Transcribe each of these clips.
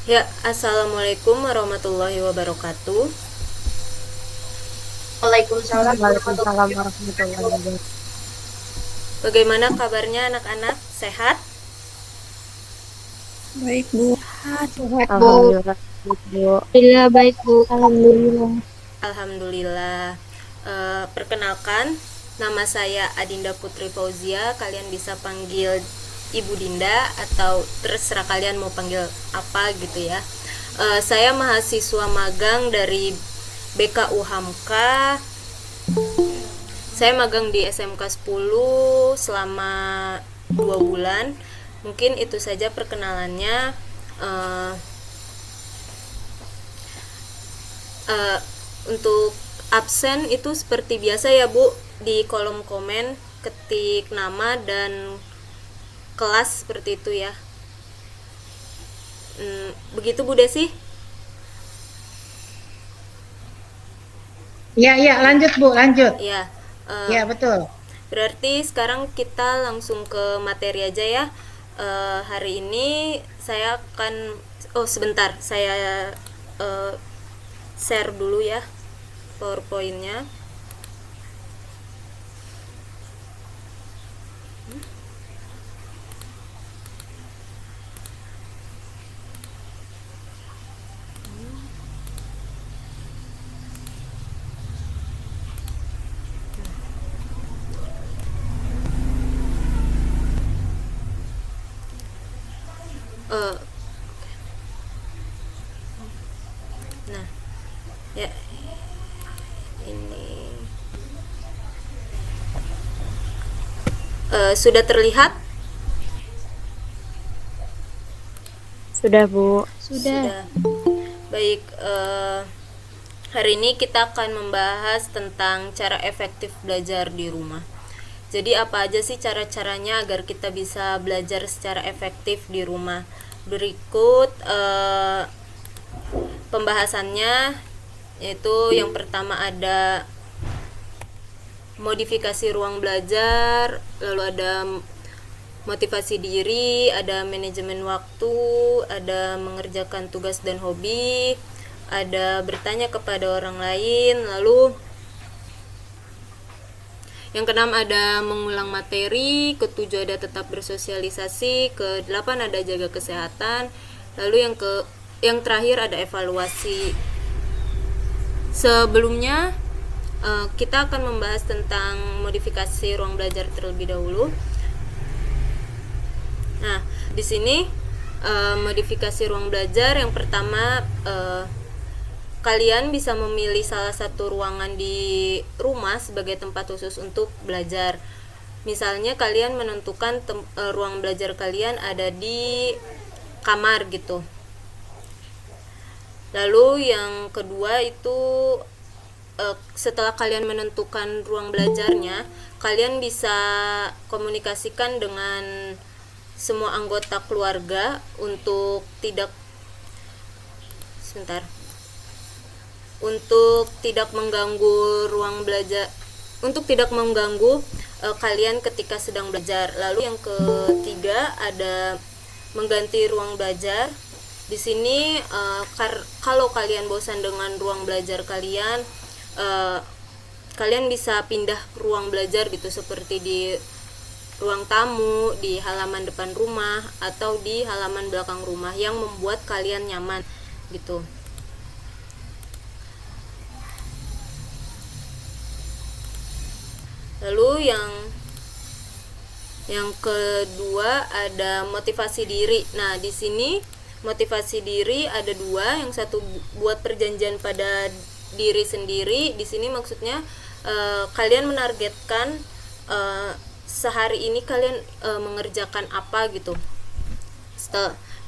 Ya, assalamualaikum warahmatullahi wabarakatuh. Waalaikumsalam Waalaikumsalam warahmatullahi warahmatullahi wabarakatuh. wabarakatuh. Bagaimana kabarnya anak-anak? Sehat? Baik, Bu. Sehat, Bu. Alhamdulillah, baik, Bu. Alhamdulillah baik, Bu. Alhamdulillah. Alhamdulillah. Perkenalkan, nama saya Adinda Putri Fauzia. Kalian bisa panggil Ibu Dinda atau terserah kalian mau panggil apa gitu ya. Saya mahasiswa magang dari BKU Hamka. Saya magang di SMK 10 selama 2 bulan. Mungkin itu saja perkenalannya. Eh, eh, untuk absen itu seperti biasa ya Bu, di kolom komen ketik nama dan kelas seperti itu ya. Begitu Bu Desi? Ya, ya, lanjut, Bu, lanjut. Ya. Ya, betul. Berarti sekarang kita langsung ke materi aja ya. Hari ini saya akan, oh sebentar, saya eh, share dulu ya PowerPoint-nya. Eh, nah, ya ini sudah terlihat? Sudah, Bu. Sudah. Baik, hari ini kita akan membahas tentang cara efektif belajar di rumah. Jadi apa aja sih cara-caranya agar kita bisa belajar secara efektif di rumah? Berikut pembahasannya, yaitu yang pertama ada modifikasi ruang belajar, lalu ada motivasi diri, ada manajemen waktu, ada mengerjakan tugas dan hobi, ada bertanya kepada orang lain, lalu yang keenam ada mengulang materi, ketujuh ada tetap bersosialisasi, kedelapan ada jaga kesehatan, lalu yang terakhir ada evaluasi. Sebelumnya kita akan membahas tentang modifikasi ruang belajar terlebih dahulu. Nah, di sini modifikasi ruang belajar yang pertama, kalian bisa memilih salah satu ruangan di rumah sebagai tempat khusus untuk belajar. Misalnya kalian menentukan ruang belajar kalian ada di kamar gitu. Lalu yang kedua itu, setelah kalian menentukan ruang belajarnya, kalian bisa komunikasikan dengan semua anggota keluarga untuk tidak sebentar untuk tidak mengganggu ruang belajar, untuk tidak mengganggu kalian ketika sedang belajar. Lalu yang ketiga ada mengganti ruang belajar. Di sini kalau kalian bosan dengan ruang belajar kalian, kalian bisa pindah ruang belajar gitu, seperti di ruang tamu, di halaman depan rumah, atau di halaman belakang rumah yang membuat kalian nyaman gitu. Lalu yang kedua ada motivasi diri. Nah, di sini motivasi diri ada dua, yang satu buat perjanjian pada diri sendiri. Di sini maksudnya kalian menargetkan sehari ini kalian mengerjakan apa gitu.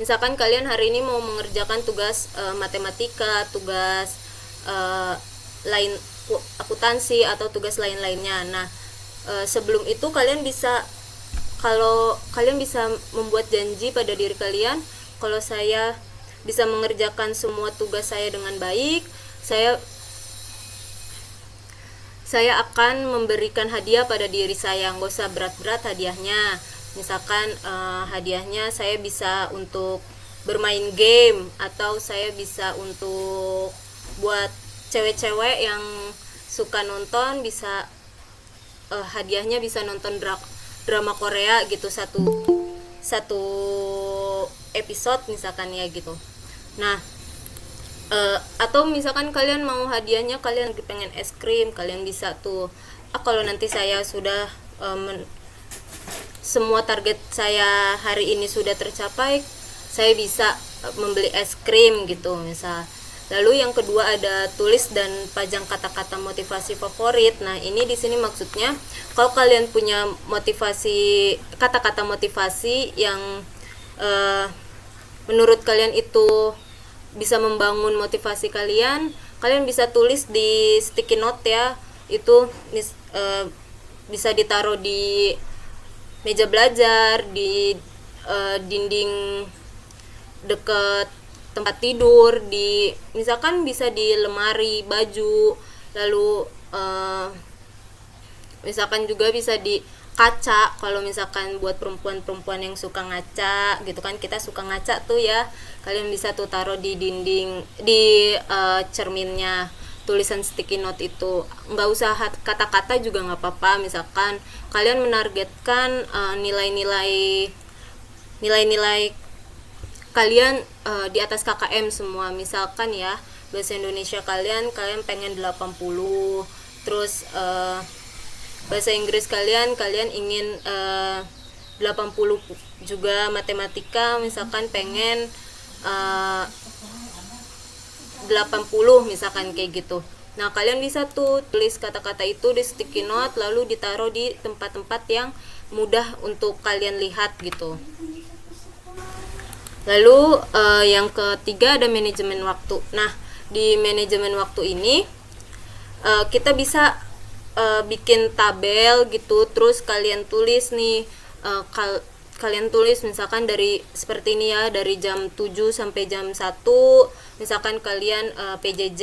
Misalkan kalian hari ini mau mengerjakan tugas matematika, tugas lain akuntansi, atau tugas lain-lainnya. Nah, sebelum itu kalian bisa, kalau kalian bisa membuat janji pada diri kalian, kalau saya bisa mengerjakan semua tugas saya dengan baik, saya akan memberikan hadiah pada diri saya. Nggak usah berat-berat hadiahnya. Misalkan hadiahnya saya bisa untuk bermain game, atau saya bisa untuk buat cewek-cewek yang suka nonton bisa hadiahnya bisa nonton drama Korea gitu, satu episode misalkan ya gitu. Nah, atau misalkan kalian mau hadiahnya kalian pengen es krim, kalian bisa tuh kalau nanti saya sudah semua target saya hari ini sudah tercapai, saya bisa membeli es krim gitu misal. Lalu yang kedua ada tulis dan pajang kata-kata motivasi favorit. Nah, ini di sini maksudnya kalau kalian punya motivasi, kata-kata motivasi yang menurut kalian itu bisa membangun motivasi kalian, kalian bisa tulis di sticky note ya. Itu bisa ditaruh di meja belajar, di dinding dekat tempat tidur, di misalkan bisa di lemari baju, lalu misalkan juga bisa di kaca. Kalau misalkan buat perempuan-perempuan yang suka ngaca gitu kan, kita suka ngaca tuh ya, kalian bisa tuh taruh di dinding, di cerminnya tulisan sticky note itu. Nggak usah kata-kata juga nggak apa-apa. Misalkan kalian menargetkan nilai-nilai kalian di atas KKM semua, misalkan ya bahasa Indonesia kalian pengen 80, terus bahasa Inggris kalian ingin 80 juga, matematika misalkan pengen 80 misalkan kayak gitu. Nah, kalian bisa tuh tulis kata-kata itu di sticky note, lalu ditaruh di tempat-tempat yang mudah untuk kalian lihat gitu. Lalu yang ketiga ada manajemen waktu. Nah, di manajemen waktu ini kita bisa bikin tabel gitu, terus kalian tulis nih, kalian tulis misalkan dari seperti ini ya, dari jam 7 sampai jam 1 misalkan kalian PJJ,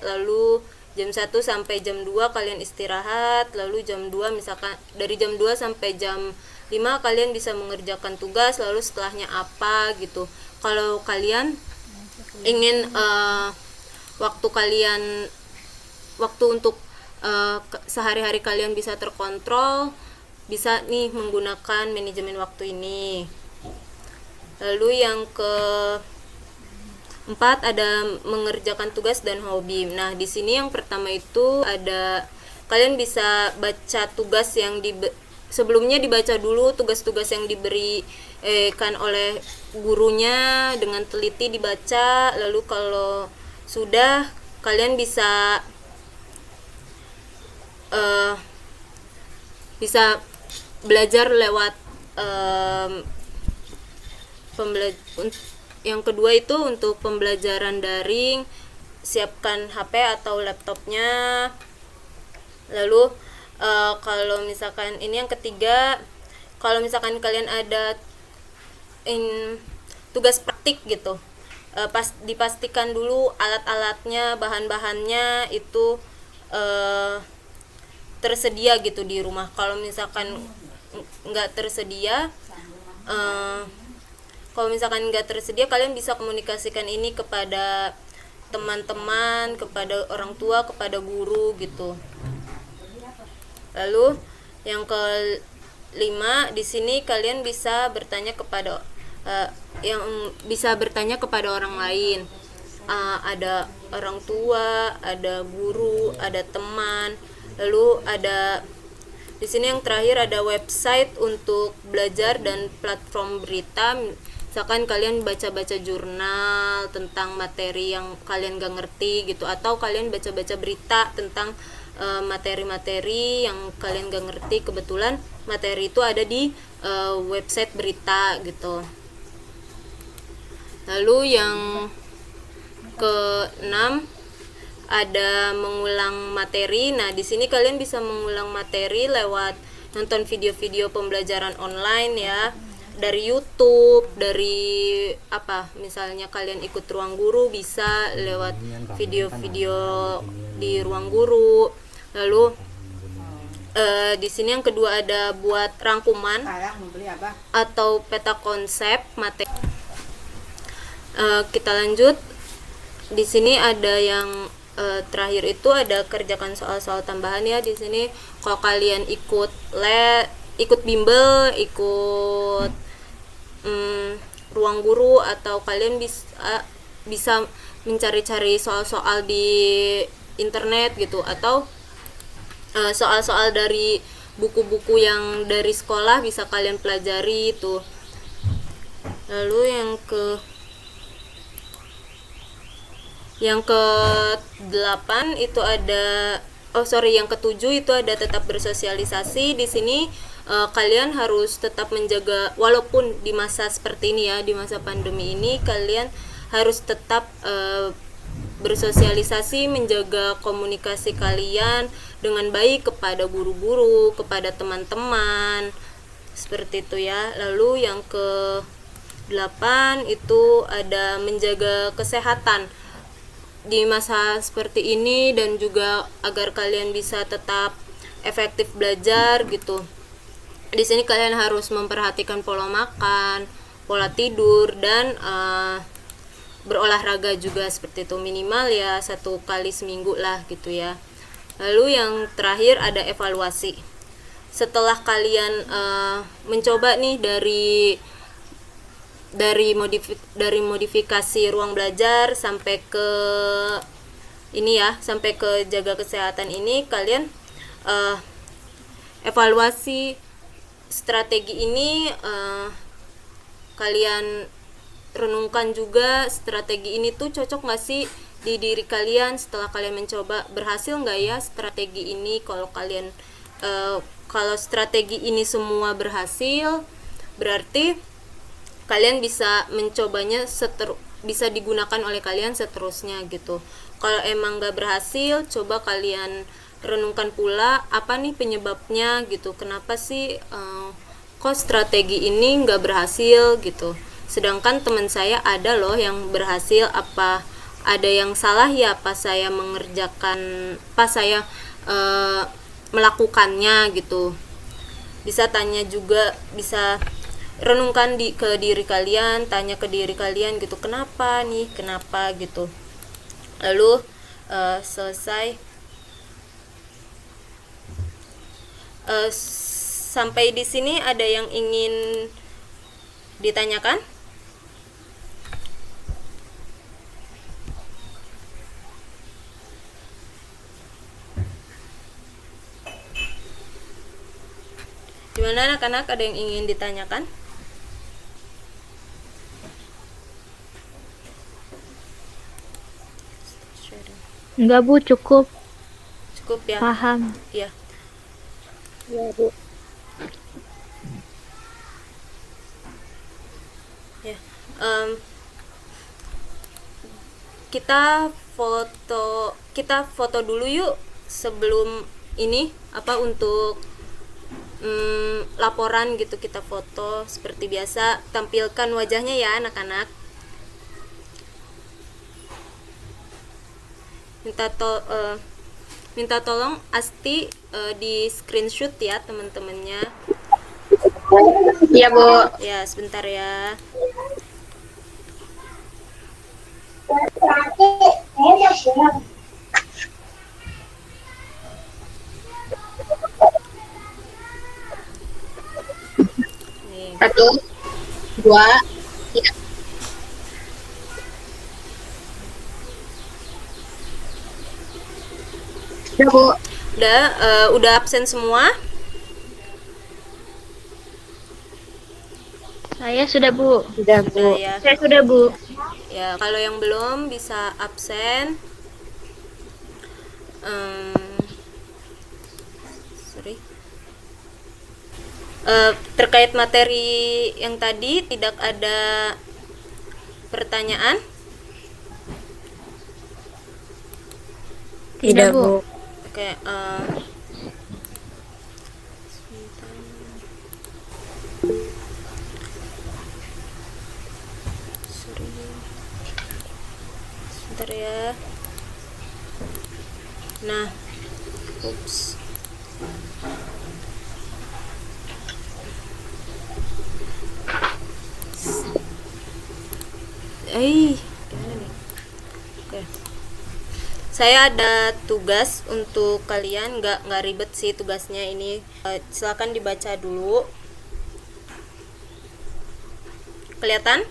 lalu jam 1 sampai jam 2 kalian istirahat, lalu jam 2 misalkan dari jam 2 sampai jam 5 kalian bisa mengerjakan tugas, lalu setelahnya apa gitu. Kalau kalian ingin waktu untuk sehari-hari kalian bisa terkontrol, bisa nih menggunakan manajemen waktu ini. Lalu yang keempat ada mengerjakan tugas dan hobi. Nah, di sini yang pertama itu ada kalian bisa baca tugas yang sebelumnya dibaca dulu tugas-tugas yang diberikan oleh gurunya, dengan teliti dibaca. Lalu kalau sudah, kalian bisa belajar lewat yang kedua itu untuk pembelajaran daring, siapkan HP atau laptopnya. Lalu kalau misalkan ini yang ketiga, kalau misalkan kalian ada tugas praktik gitu, dipastikan dulu alat-alatnya, bahan-bahannya itu tersedia gitu di rumah. Kalau misalkan nggak tersedia, kalian bisa komunikasikan ini kepada teman-teman, kepada orang tua, kepada guru gitu. Lalu yang kelima, di sini kalian bisa bertanya kepada orang lain. Ada orang tua, ada guru, ada teman. Lalu ada di sini yang terakhir ada website untuk belajar dan platform berita. Misalkan kalian baca-baca jurnal tentang materi yang kalian gak ngerti gitu, atau kalian baca-baca berita tentang materi-materi yang kalian gak ngerti. Kebetulan materi itu ada di website berita gitu. Lalu yang keenam ada mengulang materi. Nah, di sini kalian bisa mengulang materi lewat nonton video-video pembelajaran online ya, dari YouTube, dari misalnya kalian ikut ruang guru, bisa lewat video-video di ruang guru. Lalu di sini yang kedua ada buat rangkuman atau peta konsep materi. Kita lanjut. Di sini ada yang terakhir itu ada kerjakan soal-soal tambahan ya. Di sini kalau kalian ikut bimbel, ikut ruang guru, atau kalian bisa mencari-cari soal-soal di internet gitu, atau soal-soal dari buku-buku yang dari sekolah bisa kalian pelajari itu. Lalu yang ke 8 itu ada yang ke-7 itu ada tetap bersosialisasi. Di sini kalian harus tetap menjaga, walaupun di masa seperti ini ya, di masa pandemi ini, kalian harus tetap bersosialisasi, menjaga komunikasi kalian dengan baik kepada guru-guru, kepada teman-teman, seperti itu ya. Lalu yang ke 8 itu ada menjaga kesehatan di masa seperti ini, dan juga agar kalian bisa tetap efektif belajar gitu. Di sini kalian harus memperhatikan pola makan, pola tidur, dan berolahraga juga, seperti itu, minimal ya 1 kali seminggu lah gitu ya. Lalu yang terakhir ada evaluasi. Setelah kalian mencoba nih dari modifikasi ruang belajar sampai ke ini ya, sampai ke jaga kesehatan ini, kalian evaluasi strategi ini. Kalian renungkan juga, strategi ini tuh cocok nggak sih di diri kalian setelah kalian mencoba. Berhasil nggak ya strategi ini? Kalau strategi ini semua berhasil, berarti kalian bisa mencobanya bisa digunakan oleh kalian seterusnya gitu. Kalau emang nggak berhasil, coba kalian renungkan pula apa nih penyebabnya gitu. Kenapa sih kok strategi ini nggak berhasil gitu? Sedangkan teman saya ada loh yang berhasil. Apa ada yang salah ya pas saya melakukannya gitu? Bisa tanya juga, bisa renungkan ke diri kalian, tanya ke diri kalian gitu, kenapa gitu. Lalu selesai. Sampai di sini ada yang ingin ditanyakan? Gimana anak-anak, ada yang ingin ditanyakan? Enggak Bu, cukup Ya. paham. Ya. Iya Bu. Ya. Kita foto dulu yuk sebelum ini untuk laporan gitu. Kita foto seperti biasa, tampilkan wajahnya ya anak-anak. Minta tolong Asti di screenshot ya teman-temannya. Iya, Bu. Ya, sebentar ya. Nih. 1, 2, 3. Udah, Bu. Udah absen semua? Saya sudah Bu. Sudah Sudah ya. Saya sudah Bu. Ya, kalau yang belum bisa absen. Terkait materi yang tadi tidak ada pertanyaan? Tidak Bu. Oke. Sebentar ya. Nah, ups. Gimana nih? Oke. Saya ada tugas untuk kalian, nggak ribet sih tugasnya ini. Silakan dibaca dulu. Kelihatan?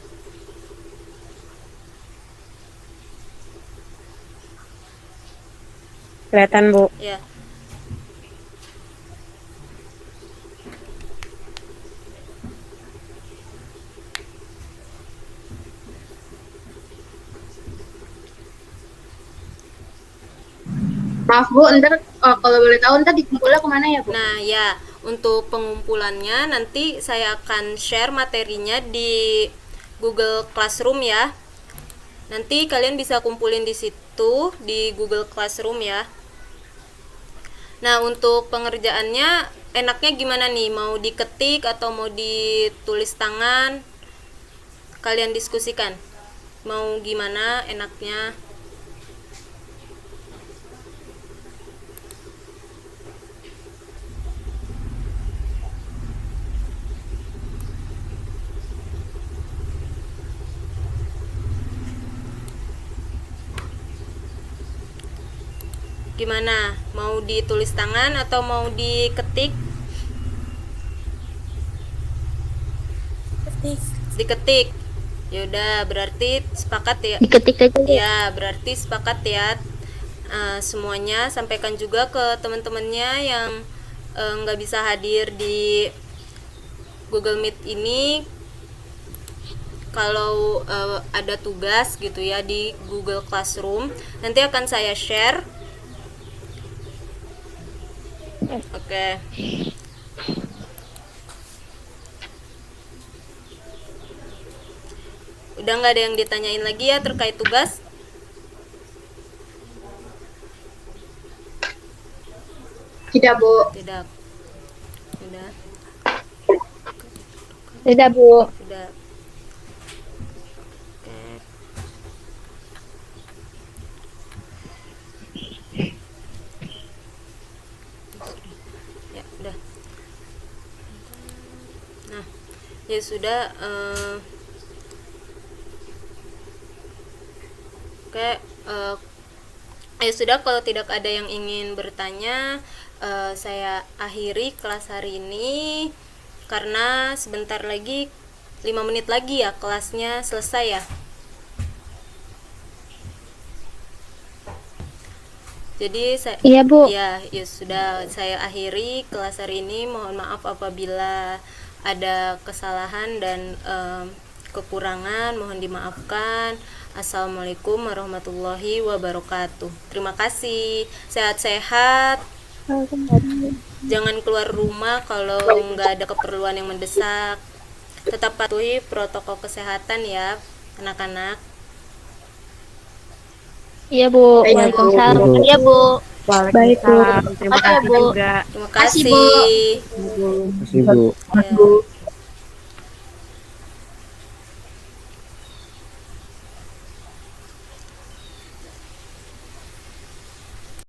Kelihatan, Bu. Ya. Maaf, Bu. Ntar kalau boleh tahu ntar dikumpulnya kemana ya, Bu? Nah, ya, untuk pengumpulannya nanti saya akan share materinya di Google Classroom ya. Nanti kalian bisa kumpulin di situ di Google Classroom ya. Nah, untuk pengerjaannya enaknya gimana nih? Mau diketik atau mau ditulis tangan? Kalian diskusikan. Mau gimana enaknya? Gimana? Mau ditulis tangan atau mau diketik? Diketik. Yaudah, berarti sepakat ya. Diketik aja. Ya, berarti sepakat ya. Semuanya sampaikan juga ke teman-temannya yang nggak bisa hadir di Google Meet ini. Kalau ada tugas gitu ya di Google Classroom, nanti akan saya share. Oke. Udah nggak ada yang ditanyain lagi ya terkait tugas? Tidak, Bu. Tidak. Udah. Tidak, Bu. Udah. Oke. Ya, udah. Nah, ya sudah. Oke. Ya sudah, kalau tidak ada yang ingin bertanya, saya akhiri kelas hari ini karena sebentar lagi 5 menit lagi ya kelasnya selesai ya. Jadi saya Iya, Bu. ya sudah, saya akhiri kelas hari ini. Mohon maaf apabila ada kesalahan dan kekurangan, mohon dimaafkan. Assalamualaikum warahmatullahi wabarakatuh. Terima kasih. Sehat-sehat. Jangan keluar rumah kalau nggak ada keperluan yang mendesak. Tetap patuhi protokol kesehatan ya, anak-anak. Iya, Bu. Baik, Bu. Waalaikumsalam. Iya, Bu. Waalaikumsalam. Terima Oke, kasih Bu. juga. Terima Kasih, kasih. Bu. Kasih Bu. Ya.